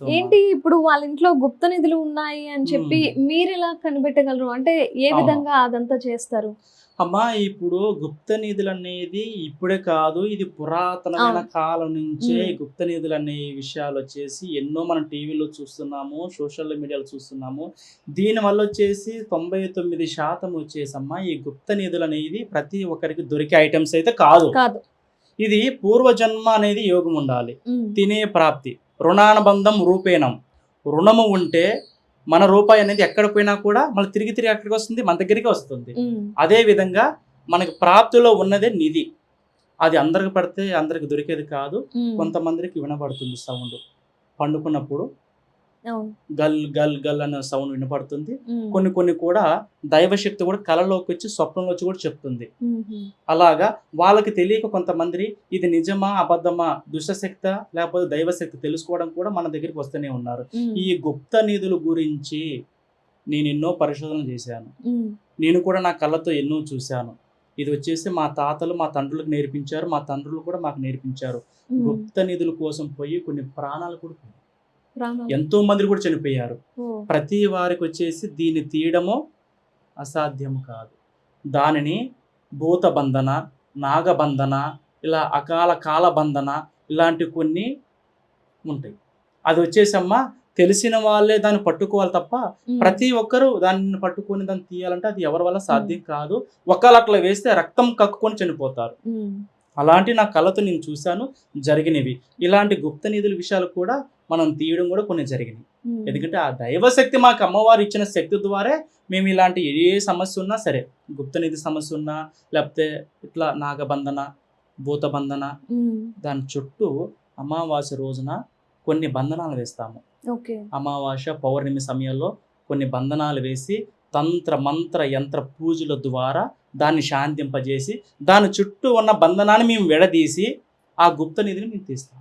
అమ్మా. ఏంటి ఇప్పుడు వాళ్ళ ఇంట్లో గుప్త నిధులు ఉన్నాయి అని చెప్పి హ్మ్. మీరెలా కనిపెట్టగలరు? అంటే ఏ అవును. విధంగా అదంతా చేస్తారు? అమ్మా, ఇప్పుడు గుప్త నిధులనేది ఇప్పుడే కాదు. ఇది పురాతనమైన అవును. కాలం నుంచే హ్మ్. ఈ గుప్త నిధులనే విషయాలొచ్చేసి ఎన్నో మనం టీవీలో చూస్తున్నాము, సోషల్ మీడియాలో చూస్తున్నాము. దీనివల్లొచ్చేసి 99% వచ్చేసమ్మా ఈ గుప్త నిధులనేది ప్రతి ఒక్కరికి దొరికే ఐటెమ్స్ అయితే కాదు. కాదు. ఇది పూర్వజన్మ అనేది యోగం ఉండాలి. హ్మ్. తినే ప్రాప్తి. రుణానుబంధం రూపేణం. రుణము ఉంటే మన రూపాయి అనేది ఎక్కడ పోయినా కూడా మళ్ళీ తిరిగి తిరిగి ఎక్కడికొస్తుంది? మన దగ్గరికే వస్తుంది. హ్మ్. అదే విధంగా మనకి ప్రాప్తిలో ఉన్నదే నిధి. అది అందరికి పడితే అందరికి దొరికేది కాదు. హ్మ్. కొంతమందికి వినబడుతుంది సౌండు. పండుకున్నప్పుడు అవును. గల్ గల్ గల్ అనే సౌండ్ వినపడుతుంది. హ్మ్. కొన్ని కొన్ని కూడా దైవశక్తి కూడా కలలోకొచ్చి, స్వప్నంలోచ్చి కూడా చెప్తుంది. హుహు. అలాగా వాళ్ళకి తెలియక కొంతమంది ఇది నిజమా? అబద్ధమా? దుష్టశక్తా? లేకపోతే దైవశక్తి తెలుసుకోవడం కూడా మన దగ్గరికి వస్తూనే ఉన్నారు. హ్మ్. ఈ గుప్త నిధుల గురించి నేనెన్నో పరిశోధనలు చేశాను. హ్మ్. నేను కూడా నా కళ్ళతో ఎన్నో చూశాను. ఇదొచ్చేసి మా తాతలు, మా తండ్రులకు నేర్పించారు. మా తండ్రులు కూడా మాకు నేర్పించారు. హ్మ్. గుప్త నిధుల కోసం పోయి కొన్ని ప్రాణాలు కూడా పోయాయి. ప్రాణాలు. ఎంతో మంది కూడా చనిపోయారు. ఓహ్! ప్రతి వారికొచ్చేసి దీన్ని తీయడము అసాధ్యము కాదు. దానిని భూతబంధన, నాగబంధన, ఇలా అకాల కాలబంధన ఇలాంటి కొన్ని ఉంటాయి. అదొచ్చేసమ్మా తెలిసిన వాళ్ళే దాన్ని పట్టుకోవాలి తప్ప, హ్మ్. ప్రతి ఒక్కరు దాన్ని పట్టుకొని దాన్ని తీయాలంటే అది ఎవరి వల్ల హ్మ్. సాధ్యం కాదు. ఒకళ్ళు అట్లా వేస్తే రక్తం కక్కుకొని చనిపోతారు. హ్మ్. అలాంటి నా కళ్ళతో నేను చూశాను, జరిగినవి. ఇలాంటి గుప్త నిధుల విషయాలు కూడా మనం తీయడం కూడా కొన్ని జరిగినాయి. హ్మ్. ఎందుకంటే ఆ దైవశక్తి మాకు అమ్మవారు ఇచ్చిన శక్తి ద్వారే మేము ఇలాంటి ఏ సమస్య ఉన్నా సరే, గుప్త నిధి సమస్య ఉన్నా, లేకపోతే ఇట్లా నాగబంధన, భూతబంధన హ్మ్. దాని చుట్టూ అమావాస్య రోజున కొన్ని బంధనాలు వేస్తాము. ఓకే. అమావాస్య, పౌర్ణమి సమయంలో కొన్ని బంధనాలు వేసి తంత్ర, మంత్ర, యంత్ర పూజల ద్వారా దాన్ని శాంతింపజేసి, దాని చుట్టూ ఉన్న బంధనాన్ని మేము విడదీసి, ఆ గుప్త నిధిని మేము తీస్తాం.